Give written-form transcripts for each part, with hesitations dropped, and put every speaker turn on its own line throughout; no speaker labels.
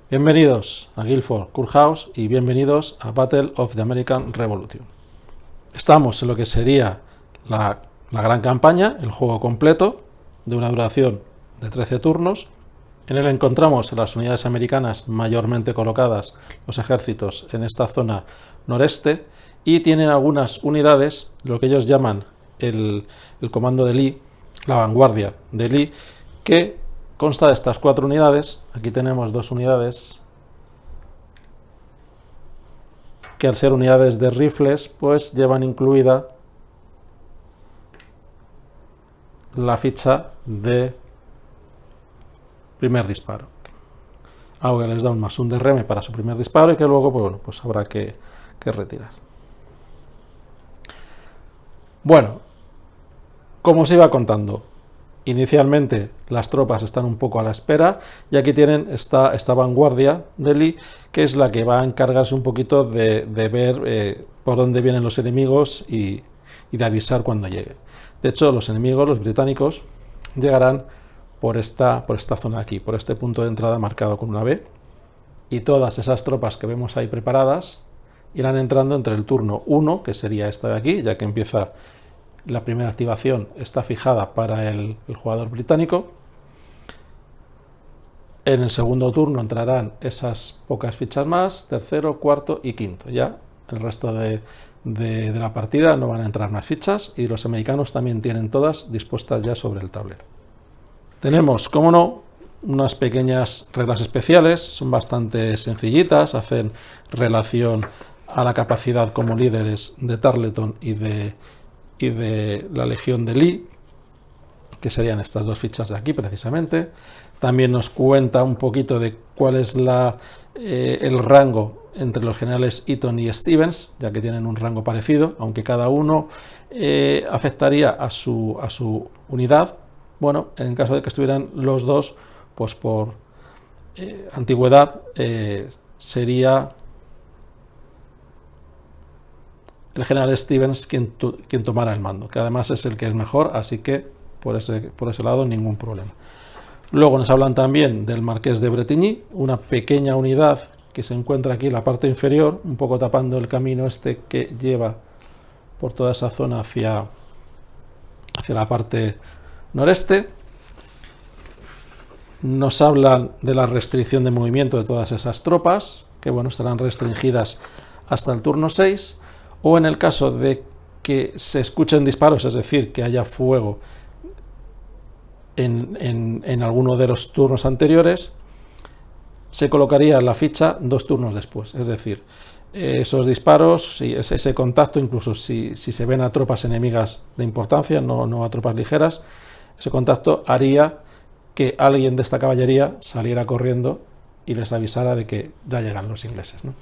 Bienvenidos a Guildford Courthouse y bienvenidos a Battle of the American Revolution. Estamos en lo que sería la gran campaña, el juego completo, de una duración de 13 turnos. En él encontramos las unidades americanas mayormente colocadas, los ejércitos, en esta zona noreste, y tienen algunas unidades, lo que ellos llaman el comando de Lee, la vanguardia de Lee, que consta de estas 4 unidades. Aquí tenemos 2 unidades que, al ser unidades de rifles, pues llevan incluida la ficha de primer disparo, algo que les da un +1 de reme para su primer disparo y que luego pues habrá que retirar. Bueno, como os iba contando, inicialmente las tropas están un poco a la espera y aquí tienen esta vanguardia de Lee, que es la que va a encargarse un poquito de ver por dónde vienen los enemigos y de avisar cuando lleguen. De hecho, los enemigos, los británicos, llegarán por esta zona de aquí, por este punto de entrada marcado con una B, y todas esas tropas que vemos ahí preparadas irán entrando entre el turno 1, que sería esta de aquí, ya que empieza la primera activación, está fijada para el jugador británico. En el segundo turno entrarán esas pocas fichas más, tercero, cuarto y quinto. Ya el resto de la partida no van a entrar más fichas y los americanos también tienen todas dispuestas ya sobre el tablero. Tenemos, como no, unas pequeñas reglas especiales, son bastante sencillitas, hacen relación a la capacidad como líderes de Tarleton y de la Legión de Lee, que serían estas 2 fichas de aquí precisamente. También nos cuenta un poquito de cuál es el rango entre los generales Eaton y Stevens, ya que tienen un rango parecido, aunque cada uno afectaría a su unidad. Bueno, en caso de que estuvieran los dos, pues por antigüedad sería el general Stevens quien tomara el mando, que además es el que es mejor, así que por ese lado ningún problema. Luego nos hablan también del Marqués de Bretigny, una pequeña unidad que se encuentra aquí en la parte inferior, un poco tapando el camino este que lleva por toda esa zona hacia la parte noreste. Nos hablan de la restricción de movimiento de todas esas tropas, que bueno, estarán restringidas hasta el turno 6, o en el caso de que se escuchen disparos, es decir, que haya fuego en alguno de los turnos anteriores, se colocaría la ficha 2 turnos después. Es decir, esos disparos, ese contacto, incluso si se ven a tropas enemigas de importancia, no a tropas ligeras, ese contacto haría que alguien de esta caballería saliera corriendo y les avisara de que ya llegan los ingleses, ¿no?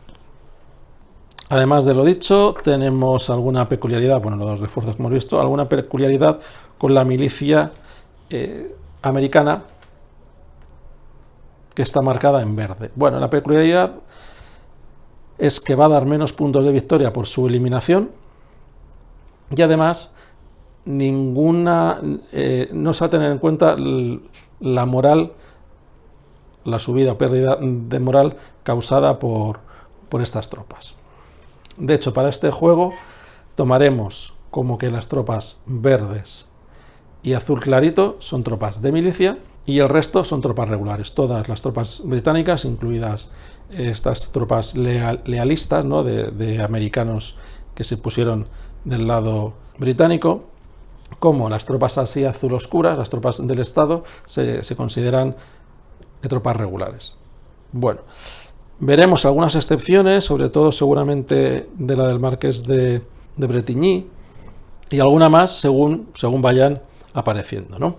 Además de lo dicho, tenemos alguna peculiaridad, bueno, los refuerzos que hemos visto, alguna peculiaridad con la milicia americana, que está marcada en verde. Bueno, la peculiaridad es que va a dar menos puntos de victoria por su eliminación y además no se va a tener en cuenta la moral, la subida o pérdida de moral causada por estas tropas. De hecho, para este juego tomaremos como que las tropas verdes y azul clarito son tropas de milicia y el resto son tropas regulares. Todas las tropas británicas, incluidas estas tropas lealistas, ¿no?, de americanos que se pusieron del lado británico, como las tropas así azul oscuras, las tropas del Estado, se consideran tropas regulares. Bueno, veremos algunas excepciones, sobre todo seguramente de la del Marqués de Bretigny y alguna más según vayan apareciendo, ¿no?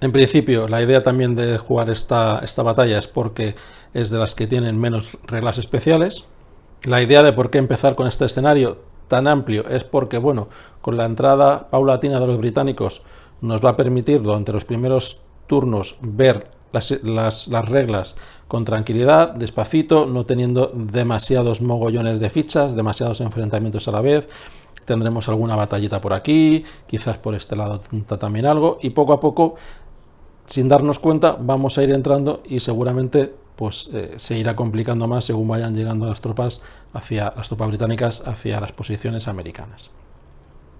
En principio, la idea también de jugar esta batalla es porque es de las que tienen menos reglas especiales. La idea de por qué empezar con este escenario tan amplio es porque, bueno, con la entrada paulatina de los británicos nos va a permitir durante los primeros turnos ver las reglas con tranquilidad, despacito, no teniendo demasiados mogollones de fichas, demasiados enfrentamientos a la vez. Tendremos alguna batallita por aquí, quizás por este lado también algo, y poco a poco, sin darnos cuenta, vamos a ir entrando y seguramente pues se irá complicando más según vayan llegando las tropas británicas hacia las posiciones americanas.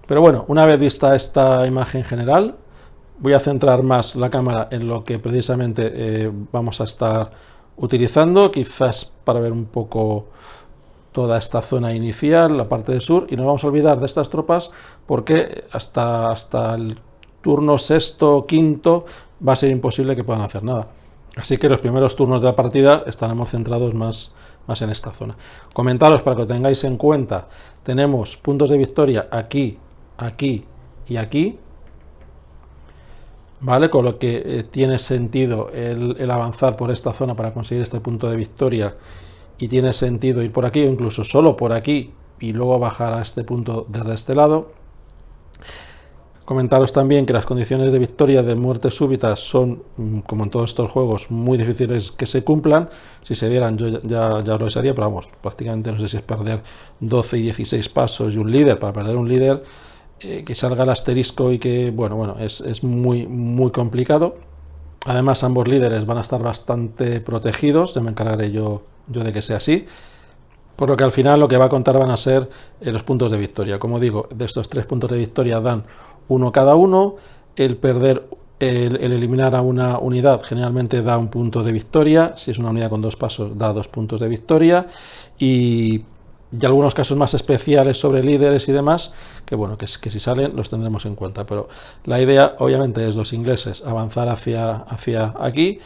Pero bueno, una vez vista esta imagen general, voy a centrar más la cámara en lo que precisamente vamos a estar utilizando, quizás para ver un poco toda esta zona inicial, la parte del sur, y nos vamos a olvidar de estas tropas porque hasta el turno sexto o quinto va a ser imposible que puedan hacer nada. Así que los primeros turnos de la partida estaremos centrados más en esta zona. Comentaros para que lo tengáis en cuenta, tenemos puntos de victoria aquí, aquí y aquí, ¿vale? Con lo que tiene sentido el avanzar por esta zona para conseguir este punto de victoria, y tiene sentido ir por aquí o incluso solo por aquí y luego bajar a este punto desde este lado. Comentaros también que las condiciones de victoria de muerte súbita son, como en todos estos juegos, muy difíciles que se cumplan. Si se dieran yo ya lo desearía, pero vamos, prácticamente no sé si es perder 12 y 16 pasos y un líder. Para perder un líder, que salga el asterisco y que, bueno, es muy complicado. Además, ambos líderes van a estar bastante protegidos, ya me encargaré yo de que sea así. Por lo que al final lo que va a contar van a ser los puntos de victoria. Como digo, de estos 3 puntos de victoria dan uno cada uno. El eliminar a una unidad generalmente da un punto de victoria. Si es una unidad con 2 pasos, da 2 puntos de victoria. Y algunos casos más especiales sobre líderes y demás, que bueno, que si salen los tendremos en cuenta. Pero la idea, obviamente, es los ingleses avanzar hacia aquí,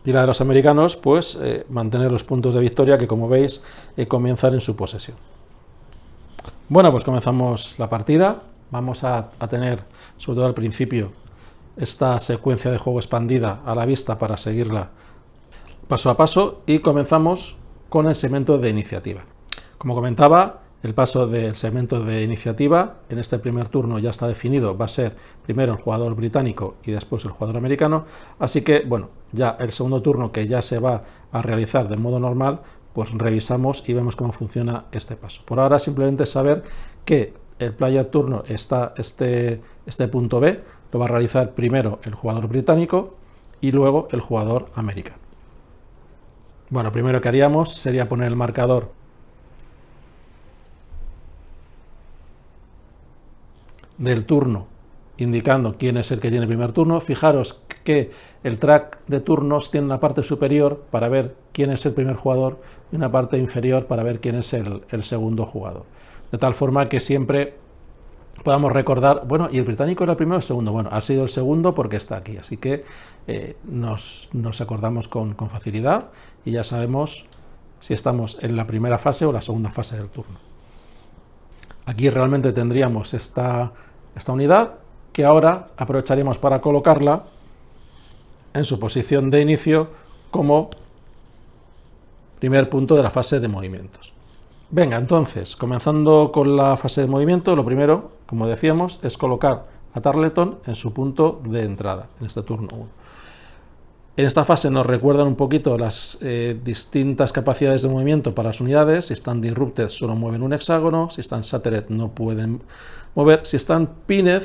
y la de los americanos, pues mantener los puntos de victoria que, como veis, comienzan en su posesión. Bueno, pues comenzamos la partida. Vamos a tener, sobre todo al principio, esta secuencia de juego expandida a la vista para seguirla paso a paso, y comenzamos con el segmento de iniciativa. Como comentaba, el paso del segmento de iniciativa en este primer turno ya está definido, va a ser primero el jugador británico y después el jugador americano, así que bueno, ya el segundo turno, que ya se va a realizar de modo normal, pues revisamos y vemos cómo funciona este paso. Por ahora simplemente saber que el player turno está este punto B, lo va a realizar primero el jugador británico y luego el jugador americano. Bueno, primero que haríamos sería poner el marcador del turno indicando quién es el que tiene el primer turno. Fijaros que el track de turnos tiene una parte superior para ver quién es el primer jugador y una parte inferior para ver quién es el segundo jugador, de tal forma que siempre podamos recordar, bueno, ¿y el británico era el primero o el segundo? Bueno, ha sido el segundo porque está aquí, así que nos acordamos con facilidad y ya sabemos si estamos en la primera fase o la segunda fase del turno. Aquí realmente tendríamos esta unidad, que ahora aprovecharemos para colocarla en su posición de inicio como primer punto de la fase de movimientos. Venga, entonces, comenzando con la fase de movimiento, lo primero, como decíamos, es colocar a Tarleton en su punto de entrada, en este turno 1. En esta fase nos recuerdan un poquito las distintas capacidades de movimiento para las unidades. Si están Disrupted solo mueven un hexágono, si están Shattered no pueden mover, si están Pinned,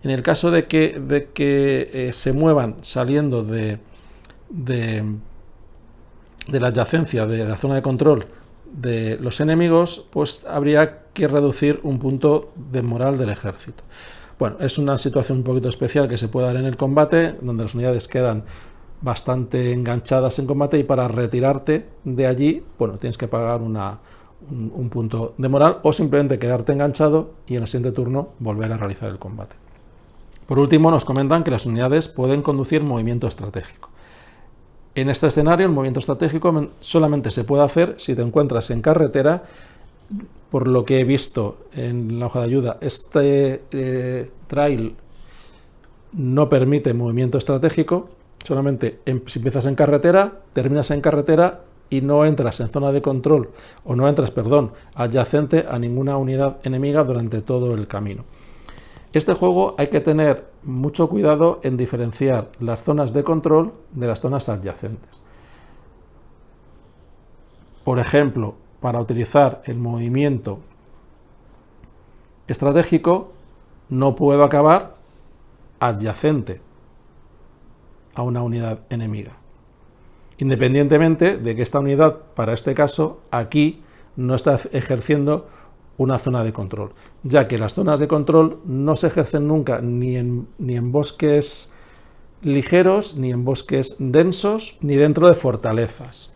en el caso de que se muevan saliendo de la adyacencia de la zona de control de los enemigos, pues habría que reducir un punto de moral del ejército. Bueno, es una situación un poquito especial que se puede dar en el combate, donde las unidades quedan bastante enganchadas en combate, y para retirarte de allí, bueno, tienes que pagar un punto de moral, o simplemente quedarte enganchado y en el siguiente turno volver a realizar el combate. Por último, nos comentan que las unidades pueden conducir movimiento estratégico. En este escenario, el movimiento estratégico solamente se puede hacer si te encuentras en carretera. Por lo que he visto en la hoja de ayuda, este trail no permite movimiento estratégico. Solamente si empiezas en carretera, terminas en carretera y no entras en zona de control, o no entras, perdón, adyacente a ninguna unidad enemiga durante todo el camino. Este juego hay que tener mucho cuidado en diferenciar las zonas de control de las zonas adyacentes. Por ejemplo, para utilizar el movimiento estratégico, no puedo acabar adyacente a una unidad enemiga. independientemente de que esta unidad, para este caso, aquí no está ejerciendo una zona de control, ya que las zonas de control no se ejercen nunca ni en bosques ligeros, ni en bosques densos, ni dentro de fortalezas.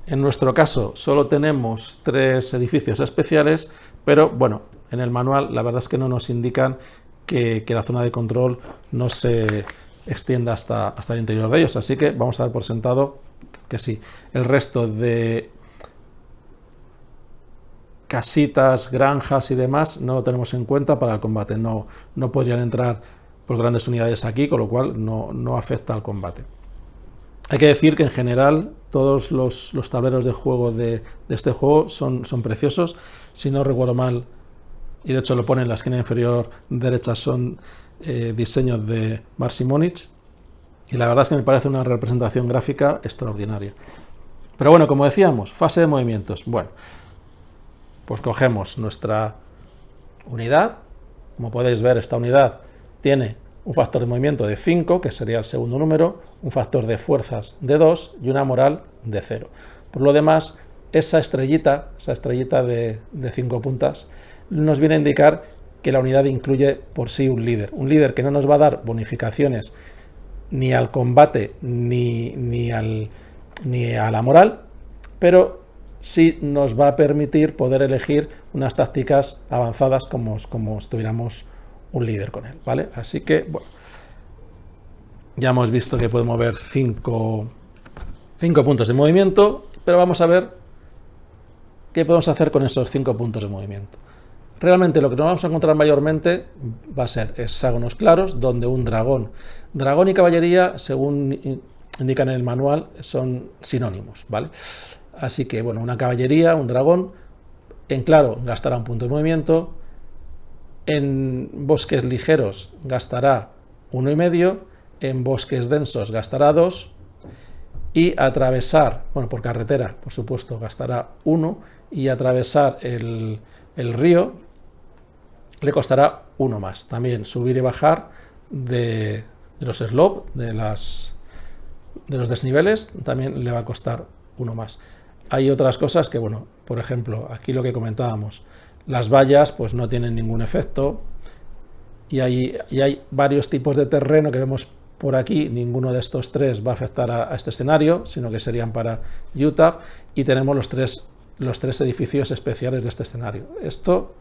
En nuestro caso solo tenemos 3 edificios especiales, pero bueno, en el manual la verdad es que no nos indican que la zona de control no se extienda hasta el interior de ellos, así que vamos a dar por sentado que sí. El resto de casitas, granjas y demás no lo tenemos en cuenta para el combate, no podrían entrar por grandes unidades aquí, con lo cual no afecta al combate. Hay que decir que en general todos los tableros de juego de este juego son preciosos. Si no recuerdo mal, y de hecho lo pone en la esquina inferior derecha, son diseños de Mark Simonich, y la verdad es que me parece una representación gráfica extraordinaria. Pero bueno, como decíamos, fase de movimientos. Bueno, pues cogemos nuestra unidad. Como podéis ver, esta unidad tiene un factor de movimiento de 5, que sería el segundo número, un factor de fuerzas de 2 y una moral de 0. Por lo demás, esa estrellita de 5 puntas, nos viene a indicar que la unidad incluye por sí un líder que no nos va a dar bonificaciones ni al combate ni a la moral, pero sí nos va a permitir poder elegir unas tácticas avanzadas como estuviéramos un líder con él, ¿vale? Así que, bueno, ya hemos visto que puede mover 5 puntos de movimiento, pero vamos a ver qué podemos hacer con esos 5 puntos de movimiento. Realmente lo que nos vamos a encontrar mayormente va a ser hexágonos claros, donde un dragón y caballería, según indican en el manual, son sinónimos, ¿vale? Así que, bueno, una caballería, un dragón, en claro gastará un punto de movimiento, en bosques ligeros gastará 1,5, en bosques densos gastará 2, y atravesar, bueno, por carretera, por supuesto, gastará 1, y atravesar el río le costará 1 más. También subir y bajar de los slopes, de los desniveles, también le va a costar 1 más. Hay otras cosas que, bueno, por ejemplo, aquí lo que comentábamos, las vallas pues no tienen ningún efecto, y hay varios tipos de terreno que vemos por aquí. Ninguno de estos 3 va a afectar a este escenario, sino que serían para Utah, y tenemos los tres edificios especiales de este escenario. Esto,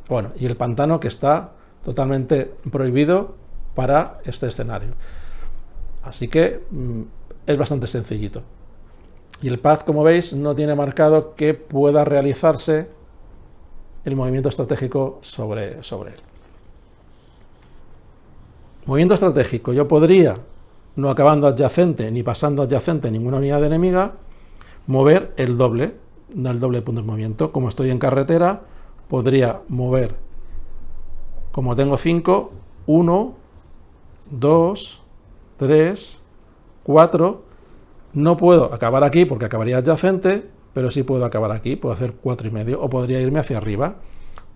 bueno, y el pantano, que está totalmente prohibido para este escenario. Así que es bastante sencillito. Y el path, como veis, no tiene marcado que pueda realizarse el movimiento estratégico sobre él. Movimiento estratégico. Yo podría, no acabando adyacente ni pasando adyacente ninguna unidad enemiga, mover el doble punto de movimiento. Como estoy en carretera, podría mover, como tengo 5, 1, 2, 3, 4. No puedo acabar aquí porque acabaría adyacente, pero sí puedo acabar aquí, puedo hacer 4,5, o podría irme hacia arriba,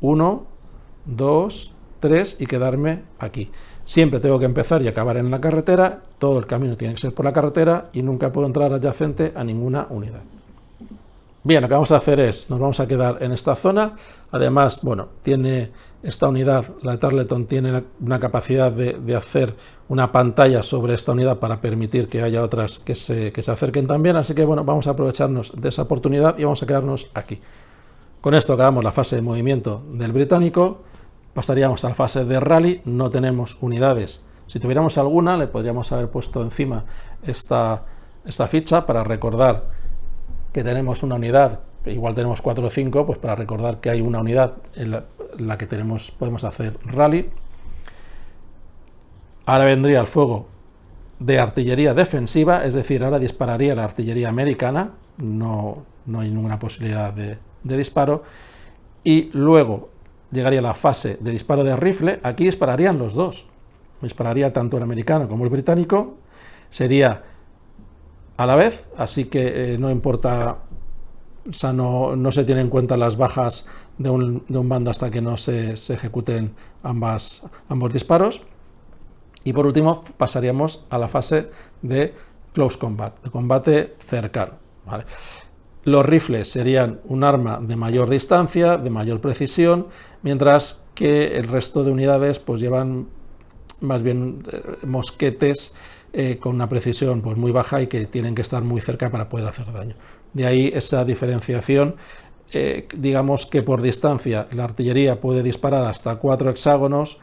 1, 2, 3 y quedarme aquí. Siempre tengo que empezar y acabar en la carretera, todo el camino tiene que ser por la carretera y nunca puedo entrar adyacente a ninguna unidad. Bien, lo que vamos a hacer es, nos vamos a quedar en esta zona. Además, bueno, tiene esta unidad, la de Tarleton, tiene una capacidad de hacer una pantalla sobre esta unidad para permitir que haya otras que se acerquen también. Así que, bueno, vamos a aprovecharnos de esa oportunidad y vamos a quedarnos aquí. Con esto acabamos la fase de movimiento del británico. Pasaríamos a la fase de rally. No tenemos unidades. Si tuviéramos alguna, le podríamos haber puesto encima esta ficha para recordar que tenemos una unidad, igual tenemos 4 o 5, pues para recordar que hay una unidad en la que podemos hacer rally. Ahora vendría el fuego de artillería defensiva, es decir, ahora dispararía la artillería americana, no hay ninguna posibilidad de disparo, y luego llegaría la fase de disparo de rifle. Aquí dispararían los dos, dispararía tanto el americano como el británico, sería a la vez, así que no importa, o sea, no se tienen en cuenta las bajas de un bando hasta que no se ejecuten ambos disparos. Y por último pasaríamos a la fase de close combat, de combate cercano, ¿vale? Los rifles serían un arma de mayor distancia, de mayor precisión, mientras que el resto de unidades pues llevan más bien mosquetes con una precisión pues muy baja y que tienen que estar muy cerca para poder hacer daño. De ahí esa diferenciación. Digamos que por distancia la artillería puede disparar hasta 4 hexágonos,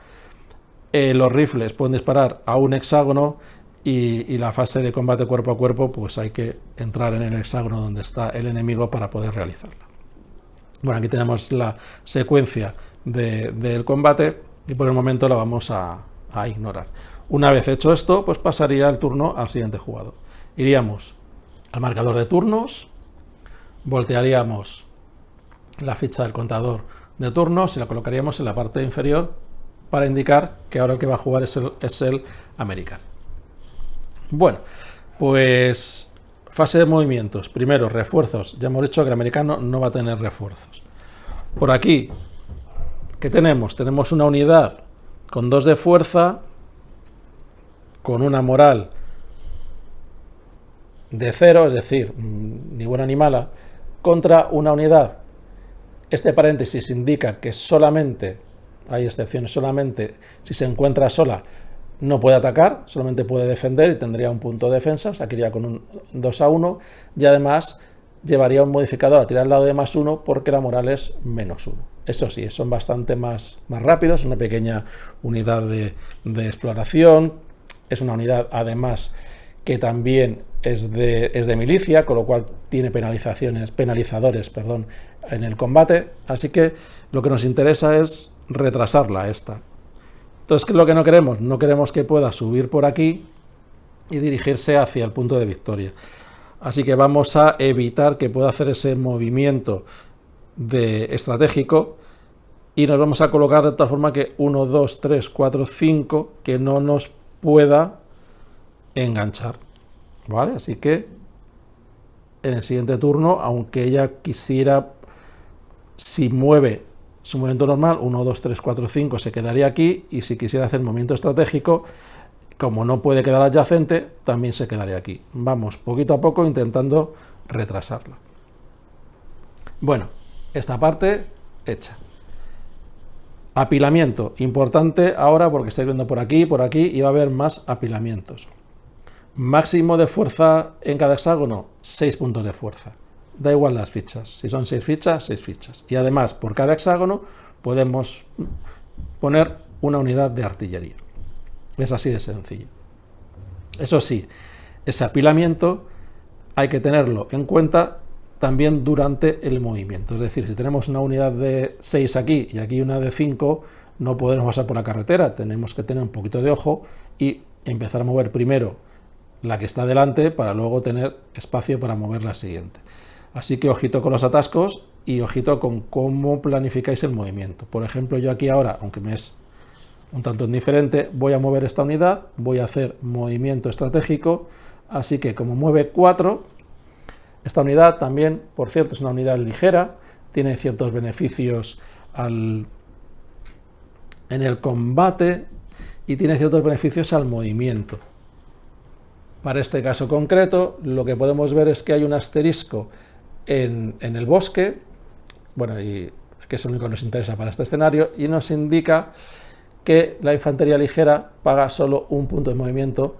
los rifles pueden disparar a un hexágono y la fase de combate cuerpo a cuerpo pues hay que entrar en el hexágono donde está el enemigo para poder realizarla. Bueno, aquí tenemos la secuencia del combate y por el momento la vamos a ignorar. Una vez hecho esto, pues pasaría el turno al siguiente jugador. Iríamos al marcador de turnos, voltearíamos la ficha del contador de turnos y la colocaríamos en la parte inferior para indicar que ahora el que va a jugar es el americano. Bueno, pues fase de movimientos. Primero, refuerzos. Ya hemos dicho que el americano no va a tener refuerzos. Por aquí, ¿qué tenemos? Tenemos una unidad con 2 de fuerza, con una moral de 0, es decir, ni buena ni mala, contra una unidad. Este paréntesis indica que solamente, hay excepciones, solamente si se encuentra sola no puede atacar, solamente puede defender y tendría un punto de defensa, o sea que iría con un 2-1 y además llevaría un modificador a tirar al lado de +1 porque la moral es -1. Eso sí, son bastante más rápidos, una pequeña unidad de exploración, es una unidad además que también es de milicia, con lo cual tiene penalizadores en el combate, así que lo que nos interesa es retrasarla esta. Entonces, ¿qué es lo que no queremos? No queremos que pueda subir por aquí y dirigirse hacia el punto de victoria. Así que vamos a evitar que pueda hacer ese movimiento estratégico y nos vamos a colocar de tal forma que 1, 2, 3, 4, 5 que no nos pueda enganchar, ¿vale? Así que en el siguiente turno, aunque ella quisiera, si mueve su movimiento normal, 1, 2, 3, 4, 5, se quedaría aquí, y si quisiera hacer movimiento estratégico, como no puede quedar adyacente, también se quedaría aquí. Vamos poquito a poco intentando retrasarla. Bueno, esta parte hecha. Apilamiento, importante ahora porque estáis viendo por aquí y va a haber más apilamientos. Máximo de fuerza en cada hexágono, 6 puntos de fuerza. Da igual las fichas, si son 6 fichas, 6 fichas. Y además, por cada hexágono podemos poner una unidad de artillería. Es así de sencillo. Eso sí, ese apilamiento hay que tenerlo en cuenta también durante el movimiento. Es decir, si tenemos una unidad de 6 aquí y aquí una de 5, no podemos pasar por la carretera. Tenemos que tener un poquito de ojo y empezar a mover primero la que está delante para luego tener espacio para mover la siguiente. Así que ojito con los atascos y ojito con cómo planificáis el movimiento. Por ejemplo, yo aquí ahora, aunque me es un tanto indiferente, voy a mover esta unidad, voy a hacer movimiento estratégico, así que como mueve 4, esta unidad también, por cierto, es una unidad ligera, tiene ciertos beneficios en el combate y tiene ciertos beneficios al movimiento. Para este caso concreto, lo que podemos ver es que hay un asterisco en el bosque, bueno, y que es lo único que nos interesa para este escenario, y nos indica que la infantería ligera paga solo un punto de movimiento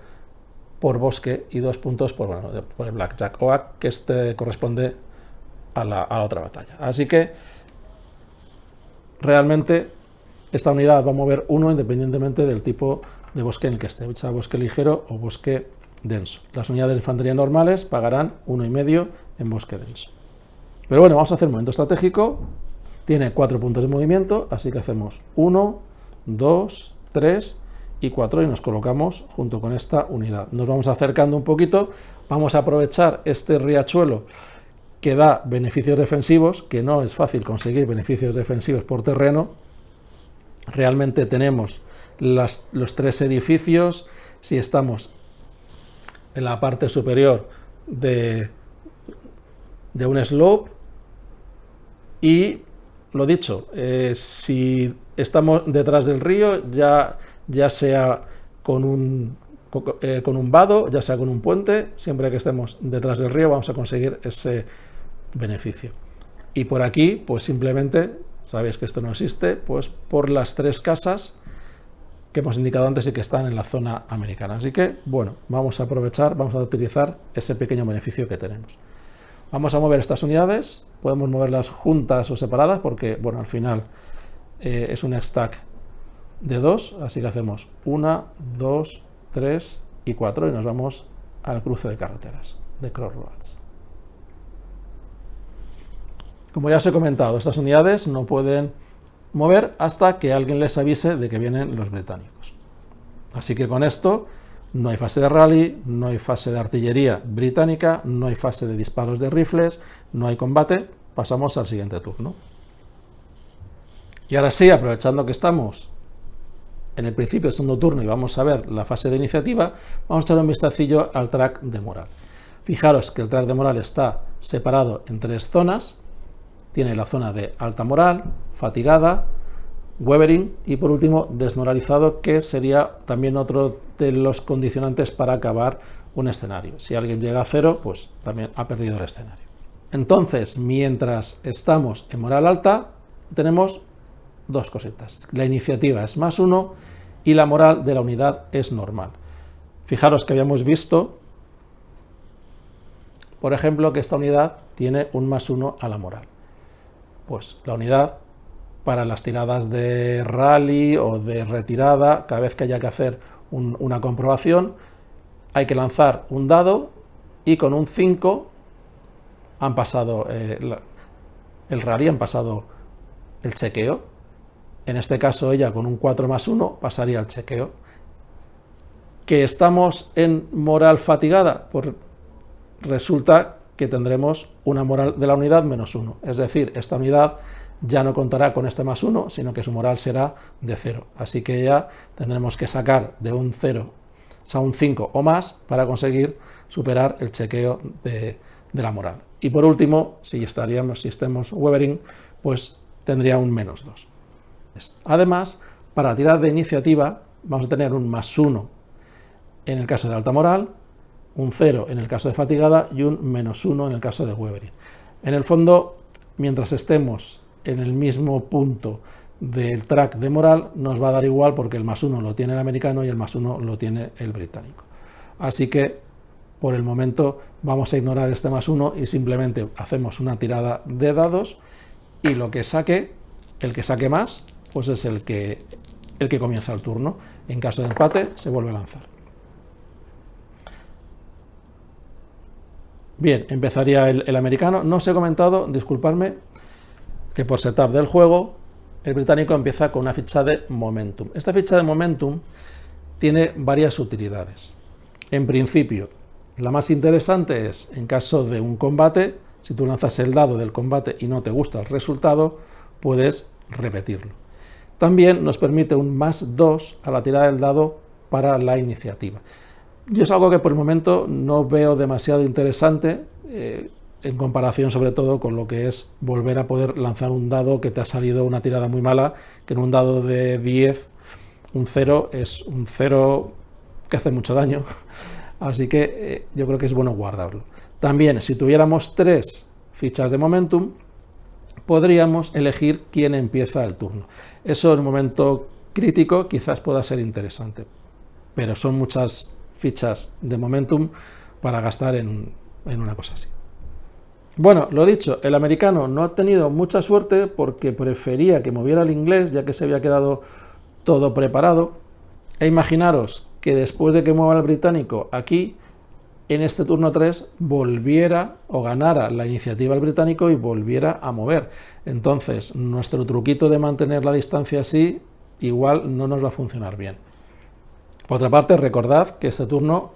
por bosque y 2 puntos por el Blackjack Oak, que este corresponde a la otra batalla. Así que realmente esta unidad va a mover 1 independientemente del tipo de bosque en el que esté, sea bosque ligero o bosque denso. Las unidades de infantería normales pagarán 1,5 en bosque denso. Pero bueno, vamos a hacer movimiento estratégico. Tiene 4 puntos de movimiento, así que hacemos 1, 2, 3 y 4 y nos colocamos junto con esta unidad. Nos vamos acercando un poquito, vamos a aprovechar este riachuelo que da beneficios defensivos, que no es fácil conseguir beneficios defensivos por terreno. Realmente tenemos los 3 edificios, si estamos en la parte superior de un slope, y lo dicho, si estamos detrás del río, ya sea con un con un vado, ya sea con un puente, siempre que estemos detrás del río vamos a conseguir ese beneficio. Y por aquí, pues simplemente, sabéis que esto no existe, pues por las 3 casas que hemos indicado antes y que están en la zona americana. Así que, bueno, vamos a aprovechar, vamos a utilizar ese pequeño beneficio que tenemos. Vamos a mover estas unidades, podemos moverlas juntas o separadas porque, bueno, al final es un stack de 2, así que hacemos 1, 2, 3 y 4 y nos vamos al cruce de carreteras, de Crossroads. Como ya os he comentado, estas unidades no pueden mover hasta que alguien les avise de que vienen los británicos. Así que con esto no hay fase de rally, no hay fase de artillería británica, no hay fase de disparos de rifles, no hay combate, pasamos al siguiente turno. Y ahora sí, aprovechando que estamos en el principio del segundo turno y vamos a ver la fase de iniciativa, vamos a echar un vistacillo al track de moral. Fijaros que el track de moral está separado en 3 zonas. Tiene la zona de alta moral, fatigada, wavering y por último desmoralizado, que sería también otro de los condicionantes para acabar un escenario. Si alguien llega a 0, pues también ha perdido el escenario. Entonces, mientras estamos en moral alta, tenemos 2 cositas. La iniciativa es +1 y la moral de la unidad es normal. Fijaros que habíamos visto, por ejemplo, que esta unidad tiene un +1 a la moral. Pues la unidad, para las tiradas de rally o de retirada, cada vez que haya que hacer una comprobación, hay que lanzar un dado y con un 5 han pasado el rally, han pasado el chequeo. En este caso ella con un 4 +1 pasaría el chequeo. ¿Que estamos en moral fatigada? Pues resulta que tendremos una moral de la unidad -1. Es decir, esta unidad ya no contará con este +1, sino que su moral será de 0. Así que ya tendremos que sacar de un 0, o sea, un 5 o más para conseguir superar el chequeo de la moral. Y por último, si estemos wavering, pues tendría un -2. Además, para tirar de iniciativa vamos a tener un +1 en el caso de alta moral, un 0 en el caso de fatigada y un -1 en el caso de wavering. En el fondo, mientras estemos en el mismo punto del track de moral, nos va a dar igual porque el +1 lo tiene el americano y el +1 lo tiene el británico. Así que, por el momento, vamos a ignorar este +1 y simplemente hacemos una tirada de dados y lo que saque, el que saque más, pues es el que comienza el turno. En caso de empate, se vuelve a lanzar. Bien, empezaría el americano. No os he comentado, disculpadme, que por setup del juego, el británico empieza con una ficha de momentum. Esta ficha de momentum tiene varias utilidades. En principio, la más interesante es, en caso de un combate, si tú lanzas el dado del combate y no te gusta el resultado, puedes repetirlo. También nos permite un +2 a la tirada del dado para la iniciativa. Yo es algo que por el momento no veo demasiado interesante, en comparación sobre todo con lo que es volver a poder lanzar un dado que te ha salido una tirada muy mala, que en un dado de 10, un 0 es un 0 que hace mucho daño, así que yo creo que es bueno guardarlo. También, si tuviéramos 3 fichas de momentum, podríamos elegir quién empieza el turno. Eso en un momento crítico quizás pueda ser interesante, pero son muchas fichas de momentum para gastar en una cosa así. Bueno, lo dicho, el americano no ha tenido mucha suerte porque prefería que moviera el inglés, ya que se había quedado todo preparado. E imaginaros que después de que mueva el británico aquí, en este turno 3 volviera o ganara la iniciativa el británico y volviera a mover. Entonces, nuestro truquito de mantener la distancia así, igual no nos va a funcionar bien. Por otra parte, recordad que este turno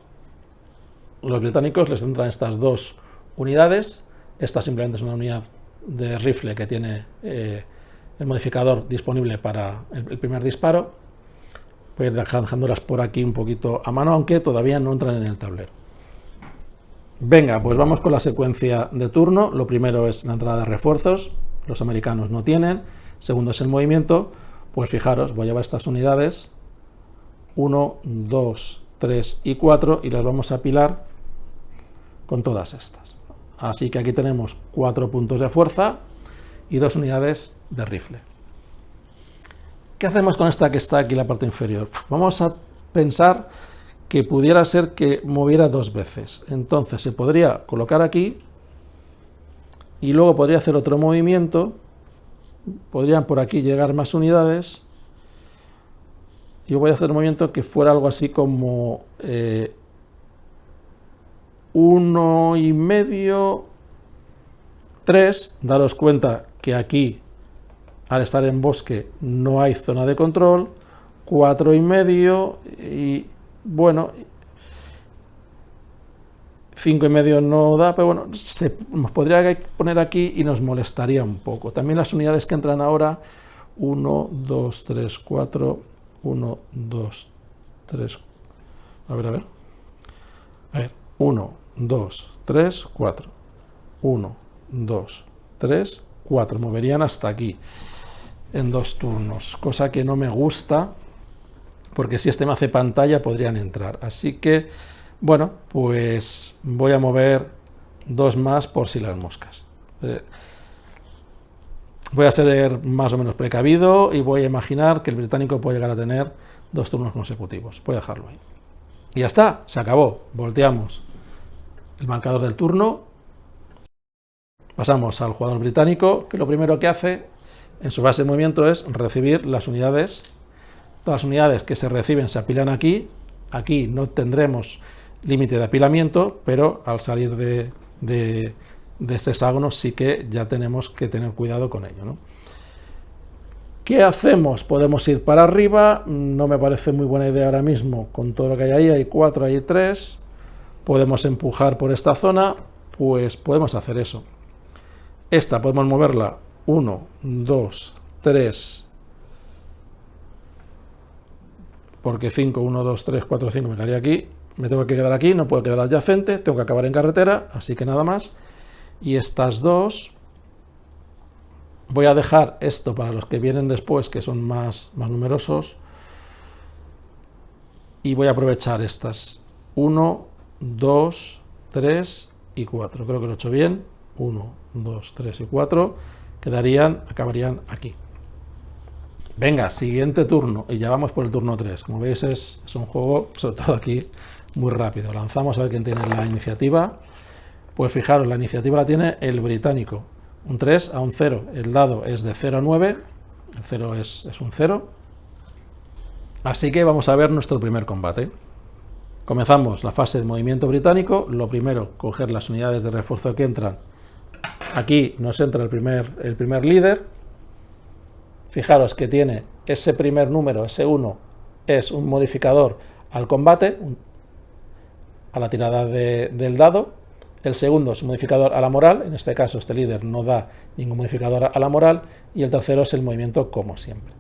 los británicos les entran estas 2 unidades. Esta simplemente es una unidad de rifle que tiene el modificador disponible para el primer disparo. Voy a ir dejándolas por aquí un poquito a mano, aunque todavía no entran en el tablero. Venga, pues vamos con la secuencia de turno. Lo primero es la entrada de refuerzos, los americanos no tienen. Segundo es el movimiento. Pues fijaros, voy a llevar estas unidades 1, 2 3 y 4 y las vamos a apilar con todas estas. Así que aquí tenemos 4 puntos de fuerza y 2 unidades de rifle. ¿Qué hacemos con esta que está aquí en la parte inferior? Vamos a pensar que pudiera ser que moviera 2 veces. Entonces se podría colocar aquí y luego podría hacer otro movimiento. Podrían por aquí llegar más unidades. Yo voy a hacer un movimiento que fuera algo así como 1,5, 3. Daros cuenta que aquí, al estar en bosque, no hay zona de control. 4,5 y bueno, 5,5 no da, pero bueno, se nos podría poner aquí y nos molestaría un poco. También las unidades que entran ahora, 1, 2, 3, 4, 1, 2, 3, a ver, 1, 2, 3, 4, 1, 2, 3, 4, moverían hasta aquí en 2 turnos, cosa que no me gusta, porque si este me hace pantalla podrían entrar, así que bueno, pues voy a mover 2 más por si las moscas. Voy a ser más o menos precavido y voy a imaginar que el británico puede llegar a tener 2 turnos consecutivos. Voy a dejarlo ahí. Y ya está, se acabó. Volteamos el marcador del turno. Pasamos al jugador británico, que lo primero que hace en su base de movimiento es recibir las unidades. Todas las unidades que se reciben se apilan aquí. Aquí no tendremos límite de apilamiento, pero al salir de este hexágono sí que ya tenemos que tener cuidado con ello, ¿no? ¿Qué hacemos? Podemos ir para arriba, no me parece muy buena idea ahora mismo con todo lo que hay ahí, hay 4, hay 3, podemos empujar por esta zona, pues podemos hacer eso. Esta podemos moverla 1, 2, 3, porque 5, 1, 2, 3, 4, 5 me quedaría aquí, me tengo que quedar aquí, no puedo quedar adyacente, tengo que acabar en carretera, así que nada más. Y estas 2, voy a dejar esto para los que vienen después, que son más numerosos, y voy a aprovechar estas 1, 2, 3 y 4, creo que lo he hecho bien, 1, 2, 3 y 4, acabarían aquí. Venga, siguiente turno, y ya vamos por el turno 3. Como veis es un juego, sobre todo aquí, muy rápido. Lanzamos a ver quién tiene la iniciativa. Pues fijaros, la iniciativa la tiene el británico. Un 3 a un 0. El dado es de 0 a 9. El 0 es un 0. Así que vamos a ver nuestro primer combate. Comenzamos la fase de movimiento británico. Lo primero, coger las unidades de refuerzo que entran. Aquí nos entra el primer líder. Fijaros que tiene ese primer número, ese 1, es un modificador al combate, a la tirada del dado. El segundo es un modificador a la moral, en este caso este líder no da ningún modificador a la moral, y el tercero es el movimiento como siempre.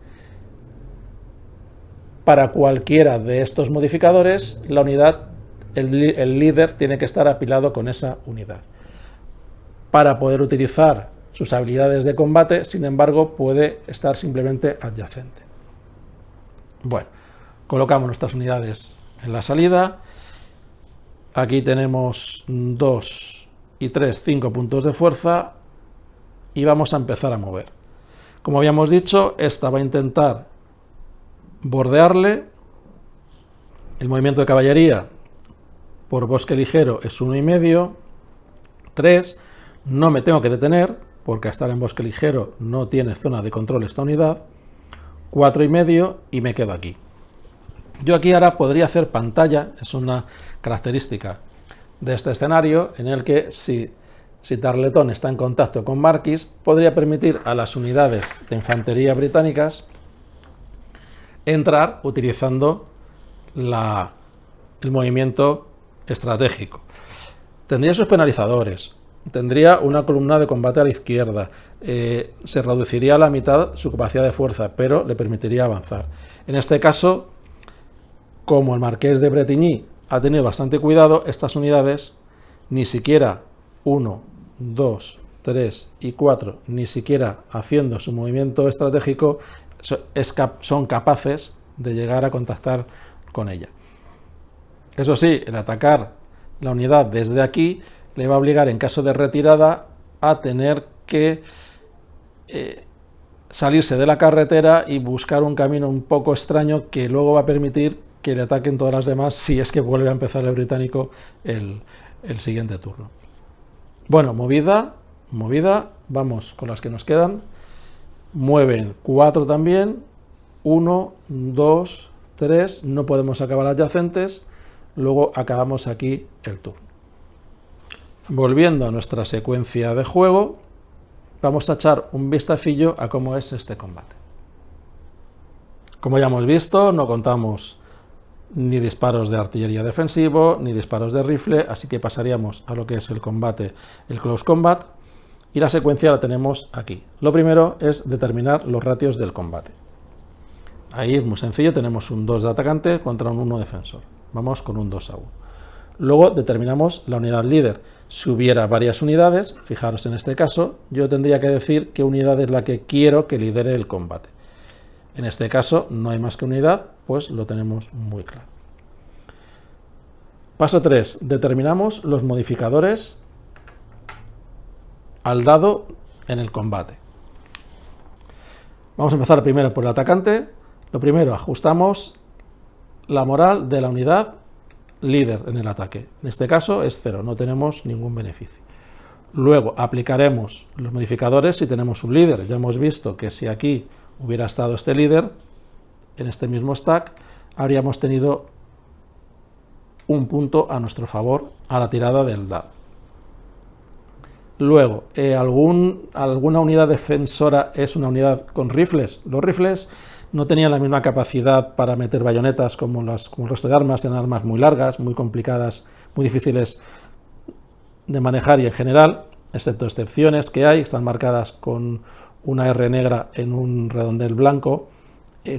Para cualquiera de estos modificadores, la unidad, el líder tiene que estar apilado con esa unidad. Para poder utilizar sus habilidades de combate, sin embargo, puede estar simplemente adyacente. Bueno, colocamos nuestras unidades en la salida. Aquí tenemos 2 y 3, 5 puntos de fuerza y vamos a empezar a mover. Como habíamos dicho, esta va a intentar bordearle. El movimiento de caballería por bosque ligero es 1,5, 3, no me tengo que detener porque al estar en bosque ligero no tiene zona de control esta unidad, 4,5 y me quedo aquí. Yo aquí ahora podría hacer pantalla, es una característica de este escenario en el que si Tarleton está en contacto con Marquis, podría permitir a las unidades de infantería británicas entrar utilizando el movimiento estratégico. Tendría sus penalizadores, tendría una columna de combate a la izquierda, se reduciría a la mitad su capacidad de fuerza, pero le permitiría avanzar. En este caso, como el marqués de Bretigny ha tenido bastante cuidado, estas unidades ni siquiera 1, 2, 3 y 4, ni siquiera haciendo su movimiento estratégico, son capaces de llegar a contactar con ella. Eso sí, el atacar la unidad desde aquí le va a obligar, en caso de retirada, a tener que salirse de la carretera y buscar un camino un poco extraño que luego va a permitir que le ataquen todas las demás si es que vuelve a empezar el británico el siguiente turno. Bueno, movida, vamos con las que nos quedan. Mueven 4 también, 1, 2, 3, no podemos acabar adyacentes, luego acabamos aquí el turno. Volviendo a nuestra secuencia de juego, vamos a echar un vistacillo a cómo es este combate. Como ya hemos visto, no contamos ni disparos de artillería defensivo, ni disparos de rifle, así que pasaríamos a lo que es el combate, el close combat, y la secuencia la tenemos aquí. Lo primero es determinar los ratios del combate. Ahí es muy sencillo, tenemos un 2 de atacante contra un 1 defensor. Vamos con un 2 a 1. Luego determinamos la unidad líder. Si hubiera varias unidades, fijaros en este caso, yo tendría que decir qué unidad es la que quiero que lidere el combate. En este caso no hay más que unidad, pues lo tenemos muy claro. Paso 3. Determinamos los modificadores al dado en el combate. Vamos a empezar primero por el atacante. Lo primero, ajustamos la moral de la unidad líder en el ataque. En este caso es 0, no tenemos ningún beneficio. Luego aplicaremos los modificadores si tenemos un líder. Ya hemos visto que si aquí hubiera estado este líder, en este mismo stack, habríamos tenido un punto a nuestro favor a la tirada del dado. Luego, ¿alguna unidad defensora es una unidad con rifles? Los rifles no tenían la misma capacidad para meter bayonetas como el resto de armas, eran armas muy largas, muy complicadas, muy difíciles de manejar y en general, excepto excepciones que hay, están marcadas con una R negra en un redondel blanco,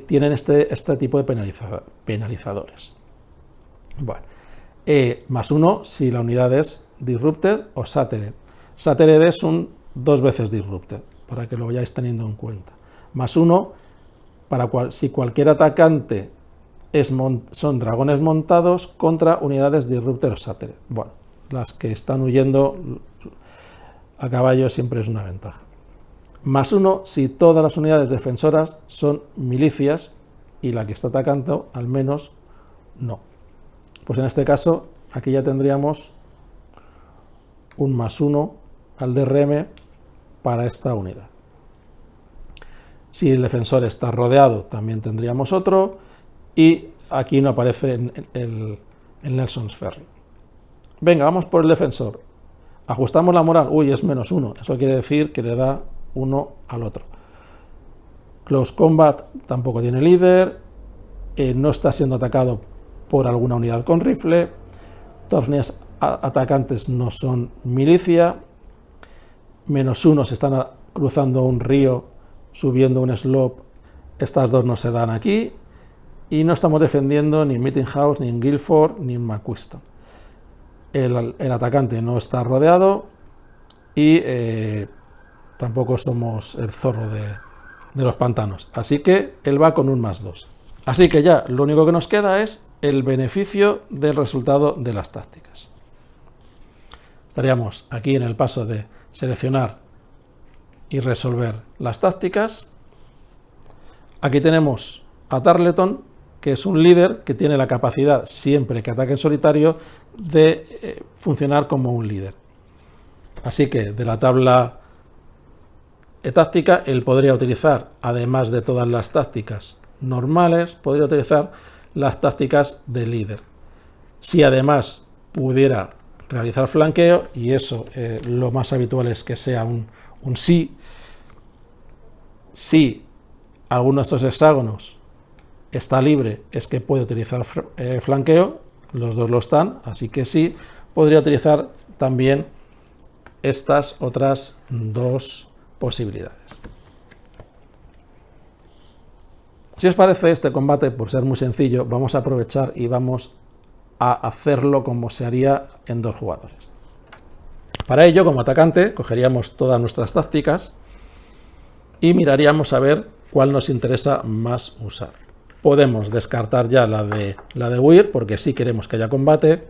tienen este tipo de penalizadores. Bueno, +1 si la unidad es Disrupted o Shattered. Shattered es un 2 veces Disrupted, para que lo vayáis teniendo en cuenta. +1 si cualquier atacante son dragones montados contra unidades Disrupted o Shattered. Bueno, las que están huyendo a caballo siempre es una ventaja. +1 si todas las unidades defensoras son milicias y la que está atacando al menos no. Pues en este caso aquí ya tendríamos un +1 al DRM para esta unidad. Si el defensor está rodeado también tendríamos otro y aquí no aparece el Nelson's Ferry. Venga, vamos por el defensor. Ajustamos la moral. Uy, es -1. Eso quiere decir que le da 1 al otro. Close Combat tampoco tiene líder. No está siendo atacado por alguna unidad con rifle. Todas las unidades atacantes no son milicia. -1 se están cruzando un río, subiendo un slope. Estas dos no se dan aquí. Y no estamos defendiendo ni en Meeting House, ni en Guildford, ni en McQuiston. El atacante no está rodeado y tampoco somos el zorro de los pantanos. Así que él va con un +2. Así que ya lo único que nos queda es el beneficio del resultado de las tácticas. Estaríamos aquí en el paso de seleccionar y resolver las tácticas. Aquí tenemos a Tarleton, que es un líder que tiene la capacidad, siempre que ataque en solitario, de funcionar como un líder. Así que de la tabla táctica, él podría utilizar, además de todas las tácticas normales, podría utilizar las tácticas de líder. Si además pudiera realizar flanqueo, y eso lo más habitual es que sea un sí, si alguno de estos hexágonos está libre, es que puede utilizar flanqueo, los dos lo están, así que sí, podría utilizar también estas otras dos posibilidades. Si os parece, este combate, por ser muy sencillo, vamos a aprovechar y vamos a hacerlo como se haría en 2 jugadores. Para ello, como atacante, cogeríamos todas nuestras tácticas y miraríamos a ver cuál nos interesa más usar. podemos descartar ya la de huir, porque sí queremos que haya combate.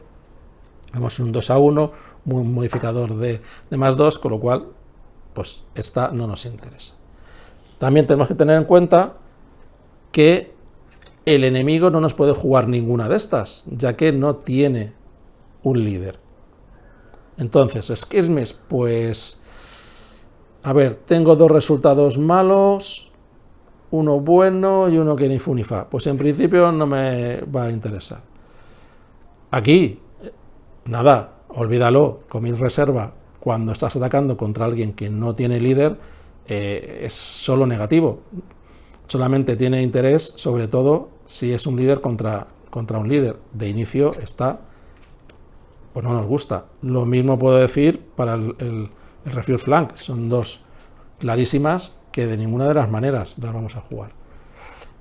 Vemos un 2-1, un modificador de +2, con lo cual, pues esta no nos interesa. También tenemos que tener en cuenta que el enemigo no nos puede jugar ninguna de estas, ya que no tiene un líder. Entonces, Skirmish, pues... A ver, tengo dos resultados malos, uno bueno y uno que ni fu ni fa. Pues en principio no me va a interesar. Aquí, nada, olvídalo, commit reserva. Cuando estás atacando contra alguien que no tiene líder, es solo negativo. Solamente tiene interés, sobre todo, si es un líder contra un líder. De inicio está, pues no nos gusta. Lo mismo puedo decir para el Refuge Flank. Son dos clarísimas que de ninguna de las maneras las vamos a jugar.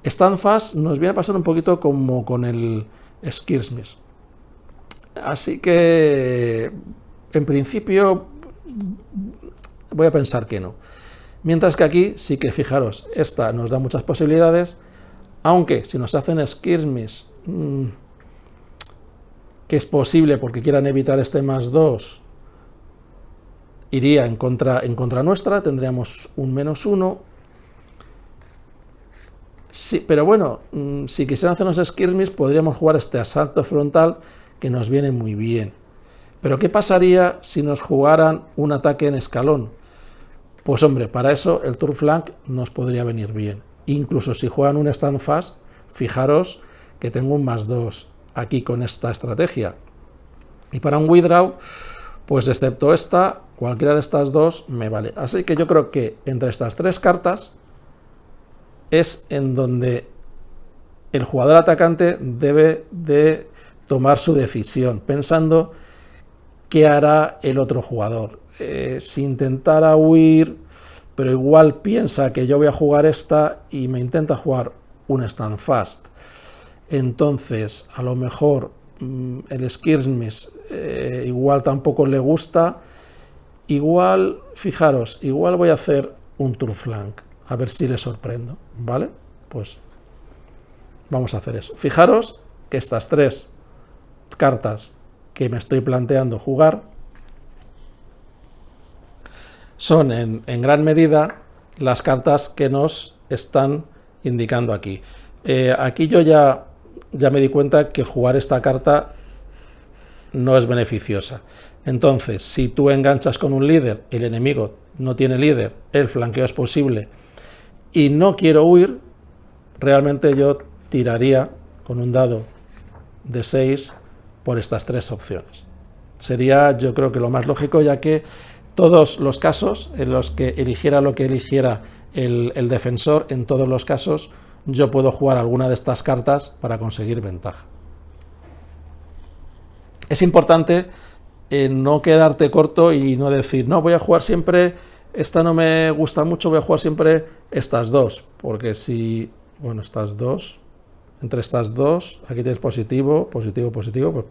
Stand Fast nos viene a pasar un poquito como con el Skirmish. Así que, en principio, voy a pensar que no. Mientras que aquí sí que, fijaros, esta nos da muchas posibilidades, aunque si nos hacen Skirmish, que es posible porque quieran evitar este +2, iría en contra nuestra, tendríamos un -1. Sí, pero bueno, si quisieran hacernos Skirmish, podríamos jugar este asalto frontal, que nos viene muy bien. Pero ¿qué pasaría si nos jugaran un ataque en escalón? Pues hombre, para eso el Turn Flank nos podría venir bien. Incluso si juegan un Stand Fast, fijaros que tengo un +2 aquí con esta estrategia. Y para un Withdraw, pues excepto esta, cualquiera de estas dos me vale. Así que yo creo que entre estas tres cartas es en donde el jugador atacante debe de tomar su decisión, pensando qué hará el otro jugador. Si intentara huir, pero igual piensa que yo voy a jugar esta y me intenta jugar un Stand Fast. Entonces, a lo mejor el Skirmish igual tampoco le gusta. Igual, fijaros, igual voy a hacer un Turn Flank, a ver si le sorprendo, ¿vale? Pues vamos a hacer eso. Fijaros que estas tres cartas que me estoy planteando jugar son en gran medida las cartas que nos están indicando aquí. Aquí yo ya me di cuenta que jugar esta carta no es beneficiosa. Entonces, si tú enganchas con un líder, el enemigo no tiene líder, el flanqueo es posible y no quiero huir, realmente yo tiraría con un dado de 6 por estas tres opciones. Sería, yo creo que lo más lógico, ya que todos los casos en los que eligiera lo que eligiera el defensor, en todos los casos yo puedo jugar alguna de estas cartas para conseguir ventaja. Es importante no quedarte corto y no decir, no, voy a jugar siempre, esta no me gusta mucho, voy a jugar siempre estas dos, porque si, bueno, estas dos, entre estas dos, aquí tienes positivo, positivo, positivo, pues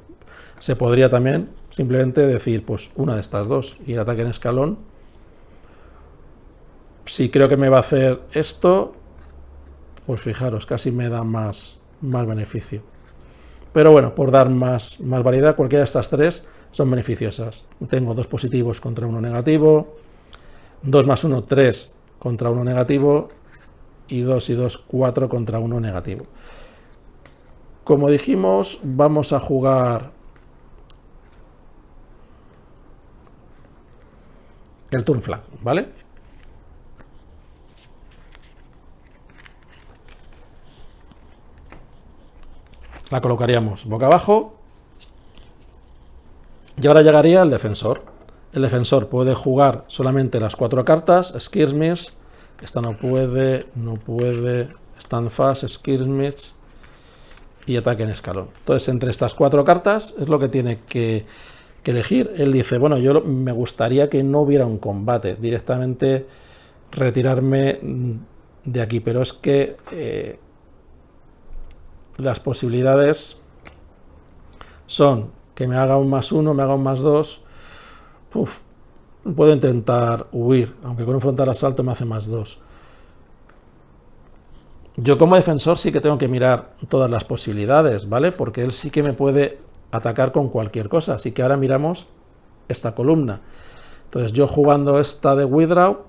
se podría también simplemente decir, pues una de estas dos, y el ataque en escalón. Si creo que me va a hacer esto, pues fijaros, casi me da más beneficio. Pero bueno, por dar más variedad, cualquiera de estas tres son beneficiosas. Tengo 2 positivos contra 1 negativo, 2 más 1, 3 contra 1 negativo, y 2 y 2, 4 contra 1 negativo. Como dijimos, vamos a jugar el Turn Flank, ¿vale? La colocaríamos boca abajo y ahora llegaría el defensor. El defensor puede jugar solamente las 4 cartas, Skirmish, esta no puede, Stand Fast, Skirmish y ataque en escalón. Entonces, entre estas 4 cartas es lo que tiene que elegir. Él dice, bueno, yo me gustaría que no hubiera un combate, directamente retirarme de aquí, pero es que las posibilidades son que me haga un +1, me haga un +2. Puedo intentar huir, aunque con un frontal asalto me hace +2. Yo como defensor sí que tengo que mirar todas las posibilidades, ¿vale? Porque él sí que me puede atacar con cualquier cosa. Así que ahora miramos esta columna. Entonces yo jugando esta de withdraw,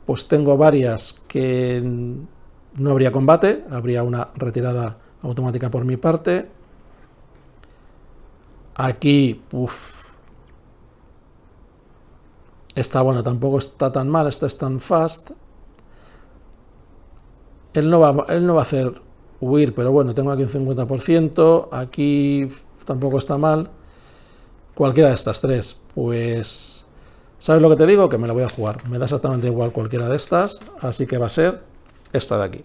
pues tengo varias que no habría combate, habría una retirada automática por mi parte. Aquí, esta, bueno, tampoco está tan mal, esta es tan fast. Él no va a hacer huir, pero bueno, tengo aquí un 50%, aquí tampoco está mal. Cualquiera de estas tres, pues... ¿Sabes lo que te digo? Que me la voy a jugar. Me da exactamente igual cualquiera de estas, así que va a ser esta de aquí.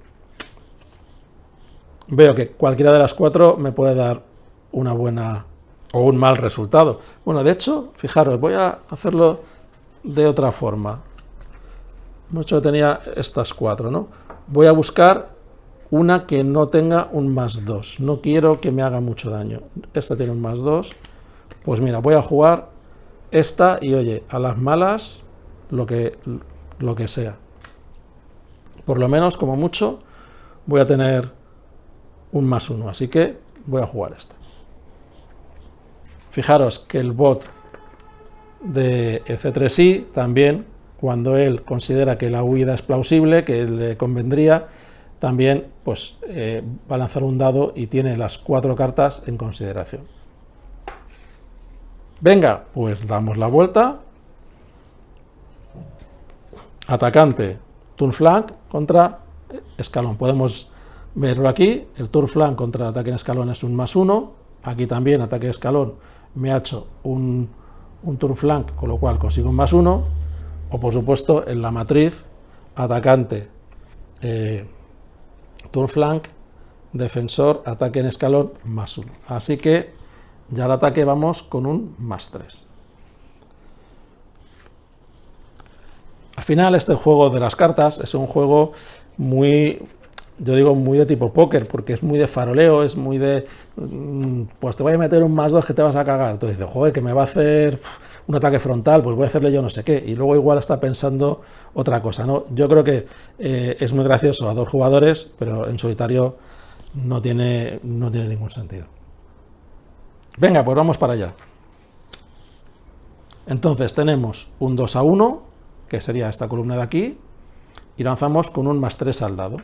Veo que cualquiera de las cuatro me puede dar una buena o un mal resultado. Bueno, de hecho, fijaros, voy a hacerlo de otra forma. Mucho tenía estas cuatro, ¿no? Voy a buscar una que no tenga un +2. No quiero que me haga mucho daño. Esta tiene un +2. Pues mira, voy a jugar esta y oye, a las malas, lo que sea. Por lo menos, como mucho, voy a tener un +1. Así que voy a jugar esta. Fijaros que el bot de C3i también, cuando él considera que la huida es plausible, que le convendría, también pues, va a lanzar un dado y tiene las 4 cartas en consideración. Venga, pues damos la vuelta. Atacante, turn flank contra escalón. Podemos verlo aquí. El turn flank contra ataque en escalón es un +1. Aquí también ataque de escalón me ha hecho un turn flank, con lo cual consigo un +1. O por supuesto en la matriz, atacante, turn flank, defensor, ataque en escalón +1. Así que ya al ataque vamos con un +3. Al final este juego de las cartas es un juego muy, yo digo muy de tipo póker, porque es muy de faroleo, es muy de, pues te voy a meter un +2 que te vas a cagar. Entonces dices, joder, que me va a hacer un ataque frontal, pues voy a hacerle yo no sé qué. Y luego igual está pensando otra cosa, ¿no? Yo creo que es muy gracioso a 2 jugadores, pero en solitario no tiene ningún sentido. Venga, pues vamos para allá. Entonces tenemos un 2-1, que sería esta columna de aquí, y lanzamos con un +3 al dado.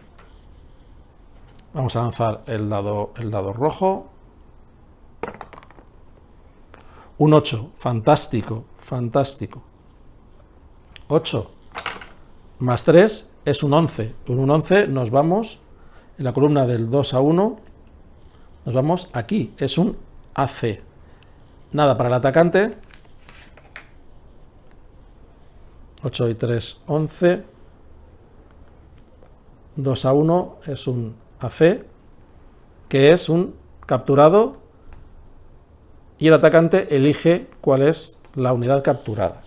Vamos a lanzar el dado rojo. Un 8, fantástico, fantástico. 8 +3 es un 11. Con un 11 nos vamos, en la columna del 2-1, nos vamos aquí, es un AC. Nada para el atacante. 8 y 3, 11. 2-1 es un AC, que es un capturado, y el atacante elige cuál es la unidad capturada.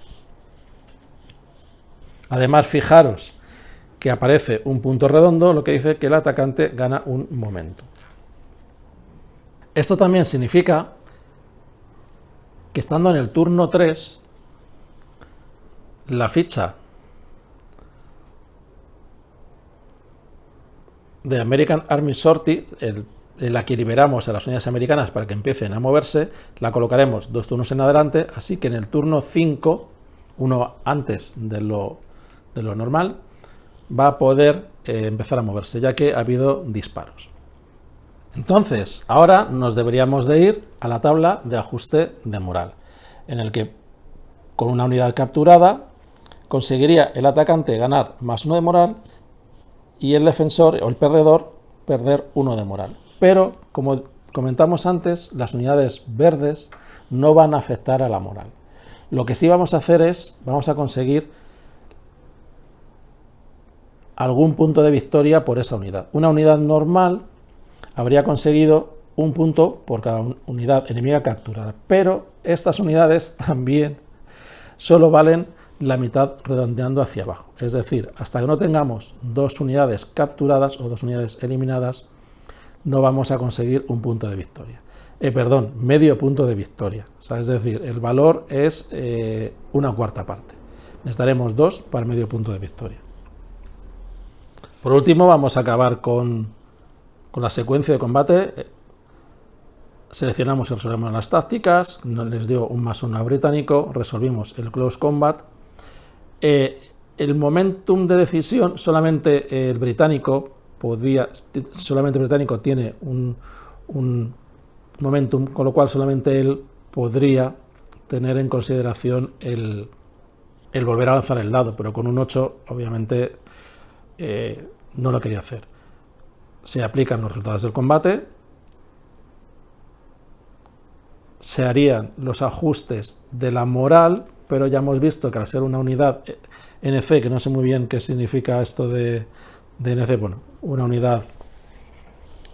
Además, fijaros que aparece un punto redondo, lo que dice que el atacante gana un momento. Esto también significa que estando en el turno 3, la ficha de American Army Sortie, la que liberamos a las unidades americanas para que empiecen a moverse, la colocaremos 2 turnos en adelante, así que en el turno 5, uno antes de lo normal, va a poder empezar a moverse, ya que ha habido disparos. Entonces, ahora nos deberíamos de ir a la tabla de ajuste de moral, en el que con una unidad capturada conseguiría el atacante ganar +1 de moral y el defensor o el perdedor perder 1 de moral. Pero, como comentamos antes, las unidades verdes no van a afectar a la moral. Lo que sí vamos a hacer es, vamos a conseguir algún punto de victoria por esa unidad. Una unidad normal habría conseguido un punto por cada unidad enemiga capturada, pero estas unidades también solo valen la mitad redondeando hacia abajo. Es decir, hasta que no tengamos 2 unidades capturadas o 2 unidades eliminadas, no vamos a conseguir un punto de victoria. Medio punto de victoria. O sea, es decir, el valor es una cuarta parte. Necesitaremos 2 para medio punto de victoria. Por último, vamos a acabar con la secuencia de combate. Seleccionamos y resolvemos las tácticas, les dio un +1 a británico, resolvimos el close combat. El momentum de decisión, solamente el británico tiene un momentum, con lo cual solamente él podría tener en consideración el volver a lanzar el dado, pero con un 8 obviamente no lo quería hacer. Se aplican los resultados del combate, se harían los ajustes de la moral, pero ya hemos visto que al ser una unidad NC, que no sé muy bien qué significa esto de NC, bueno, una unidad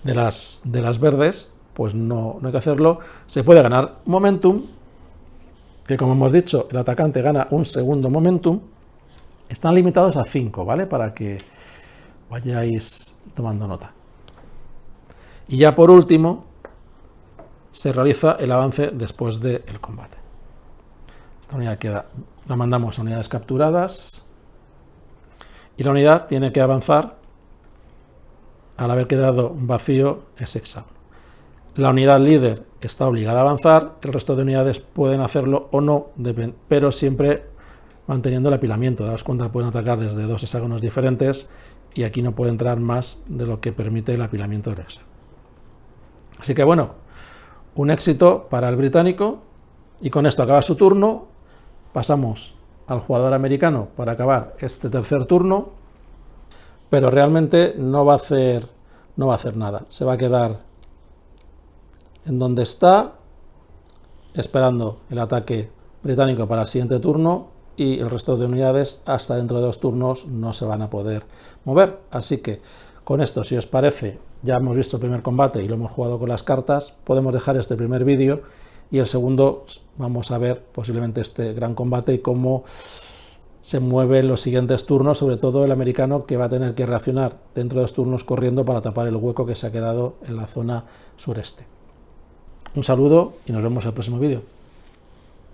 de las verdes, pues no hay que hacerlo. Se puede ganar momentum, que como hemos dicho, el atacante gana un segundo momentum. Están limitados a 5, ¿vale? Para que vayáis tomando nota. Y ya por último, se realiza el avance después del combate. Esta unidad la mandamos a unidades capturadas y la unidad tiene que avanzar al haber quedado vacío ese hexágono. La unidad líder está obligada a avanzar, el resto de unidades pueden hacerlo o no, pero siempre manteniendo el apilamiento. Daos cuenta que pueden atacar desde 2 hexágonos diferentes y aquí no puede entrar más de lo que permite el apilamiento del hexágono. Así que bueno, un éxito para el británico, y con esto acaba su turno. Pasamos al jugador americano para acabar este tercer turno, pero realmente no va a hacer nada. Se va a quedar en donde está, esperando el ataque británico para el siguiente turno, y el resto de unidades hasta dentro de 2 turnos no se van a poder mover. Así que con esto, si os parece, ya hemos visto el primer combate y lo hemos jugado con las cartas, podemos dejar este primer vídeo, y el segundo vamos a ver posiblemente este gran combate y cómo se mueven los siguientes turnos, sobre todo el americano, que va a tener que reaccionar dentro de 2 turnos corriendo para tapar el hueco que se ha quedado en la zona sureste. Un saludo y nos vemos en el próximo vídeo.